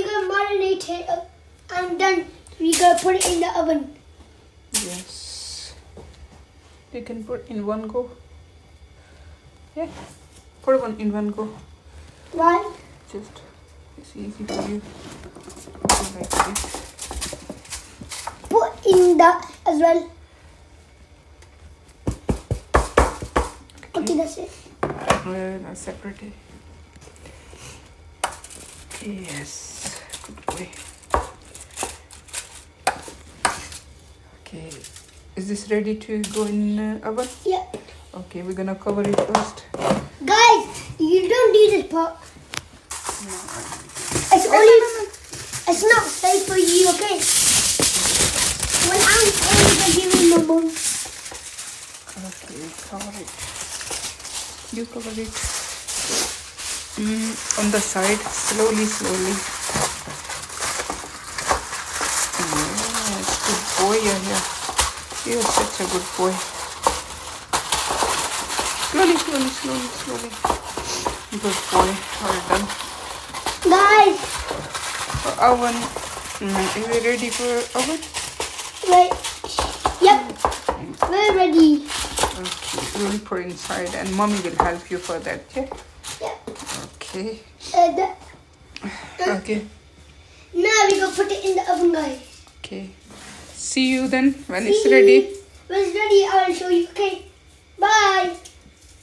we're gonna marinate it and then we're gonna put it in the oven. Yes. You can put in one go. Yeah. Put one in one go. Why? Just it's easy for you. Like this. Put in that as well. Okay, that's it. Now separate it. Yes. Good boy. Okay. Is this ready to go in oven? Yeah. Okay, we're gonna cover it first. Guys, you don't need this pot. No. It's only. It's not safe for you, okay? When I'm only gonna give it my mom. Okay, cover it. You cover it. On the side, slowly. Yes, good boy you're here. You're such a good boy. Slowly. Good boy. Well done. Guys, For oven. Are you ready for oven? wait. Yep. We're ready. Okay, we'll put inside and mommy will help you for that, yeah? Yep. Okay. Okay. Now we're gonna put it in the oven, guys. Okay. See you then when it's ready. When it's ready, I will show you. Okay. Bye.